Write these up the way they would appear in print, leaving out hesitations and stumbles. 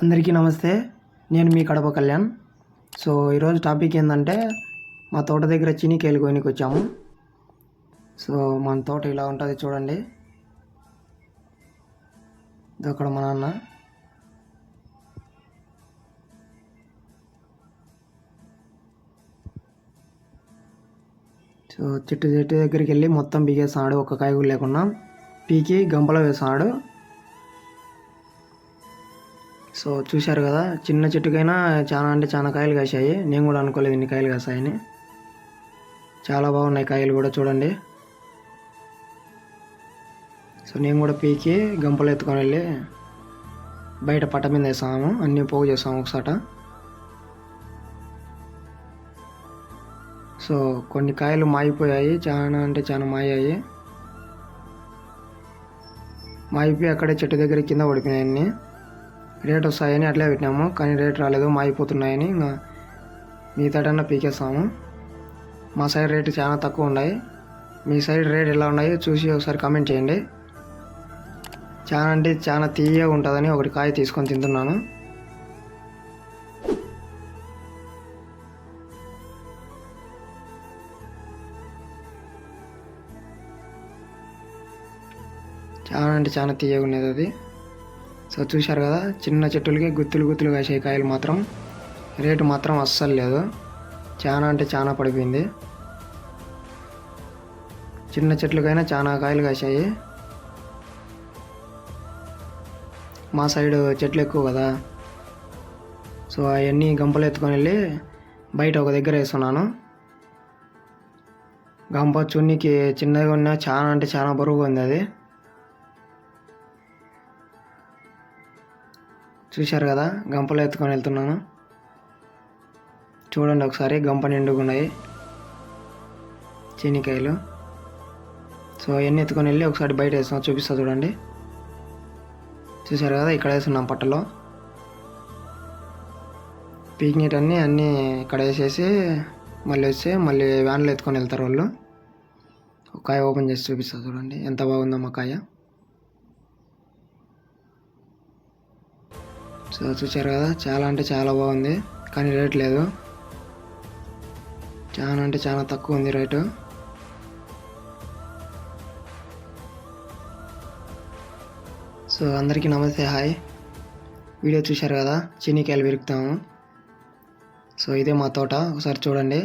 అందరికీ నమస్తే. నేను మీ కడప కళ్యాణ్. సో ఈరోజు టాపిక్ ఏంటంటే మా తోట దగ్గర చినికాయలు కొనికి వచ్చాము. సో మన తోట ఇలా ఉంటుంది చూడండి. ఇది అక్కడ మా నాన్న. సో చెట్టు దగ్గరికి వెళ్ళి మొత్తం పీకేస్తున్నాడు, ఒక్క కాయ కూడా లేకుండా పీకి గంపలో వేస్తున్నాడు. సో చూశారు కదా, చిన్న చెట్టుకైనా చాలా అంటే చాలా కాయలు కాసాయి. నేను కూడా అనుకోలేదు ఇన్ని కాయలు కాసాయని. చాలా బాగున్నాయి కాయలు కూడా చూడండి. సో నేను కూడా పీకి గంపలు ఎత్తుకొని వెళ్ళి బయట పట్ట మీద వేసాము, అన్నీ పోగు చేసాము ఒకసాట. సో కొన్ని కాయలు మాయిపోయాయి, చాలా అంటే చాలా మాయాయి. మాయిపోయి అక్కడే చెట్టు దగ్గర కింద పడిపోయినాయి. అన్నీ రేట్ వస్తాయని అట్లే పెట్టినాము, కానీ రేట్ రాలేదు, మాయిపోతున్నాయని ఇంకా మిగతాటన్నా పీకేస్తాము. మా సైడ్ రేటు చాలా తక్కువ ఉన్నాయి. మీ సైడ్ రేట్ ఎలా ఉన్నాయో చూసి ఒకసారి కామెంట్ చేయండి. చాలా అంటే చాలా తీయగా ఉంటుందని ఒకటి కాయ తీసుకొని తింటున్నాను. చాలా అంటే చాలా తీయగా ఉండేది అది. సో చూశారు కదా, చిన్న చెట్టులకి గుత్తులు కాసే కాయలు మాత్రం రేటు మాత్రం అస్సలు లేదు, చాలా అంటే చాలా పడిపోయింది. చిన్న చెట్లకైనా చాలా కాయలు కాసాయి. మా సైడ్ చెట్లు ఎక్కువ కదా, సో అవన్నీ గంపలు ఎత్తుకొని వెళ్ళి బయట ఒక దగ్గర వేస్తున్నాను. గంప చున్నీకి చిన్నగా ఉన్నా చాలా అంటే చాలా బరువుగా ఉంది అది. చూశారు కదా, గంపలో ఎత్తుకొని వెళ్తున్నాను. చూడండి ఒకసారి, గంప నిండుకున్నాయి చీనికాయలు. సో అవన్నీ ఎత్తుకొని వెళ్ళి ఒకసారి బయట వేస్తాం, చూపిస్తా చూడండి. చూశారు కదా, ఇక్కడ వేస్తున్నాం పట్టలో. పీక్నీట్ అన్నీ ఇక్కడ వేసేసి మళ్ళీ వస్తే మళ్ళీ వ్యాన్లో ఎత్తుకొని వెళ్తారు వాళ్ళు. ఒక కాయ ఓపెన్ చేసి చూపిస్తా చూడండి, ఎంత బాగుందో మా కాయ. సో చూశారు కదా, చాలా అంటే చాలా బాగుంది, కానీ రేట్ లేదు, చాలా అంటే చాలా తక్కువ ఉంది రేటు. సో అందరికీ నమస్తే, హాయ్. వీడియో చూశారు కదా, చీనికాయలు పెరుకుతాము. సో ఇదే మా తోట, ఒకసారి చూడండి.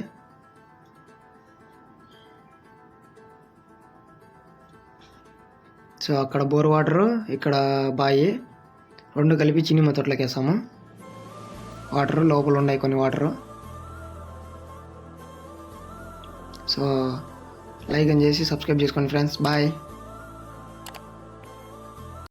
సో అక్కడ బోర్ వాటరు, ఇక్కడ బాయి, రెండు కలిపి చిన్ని తోటలోకి వేసాము. వాటరు లోపల ఉన్నాయి కొన్ని వాటరు. సో లైక్ అని చేసి సబ్స్క్రైబ్ చేసుకోండి ఫ్రెండ్స్. బాయ్.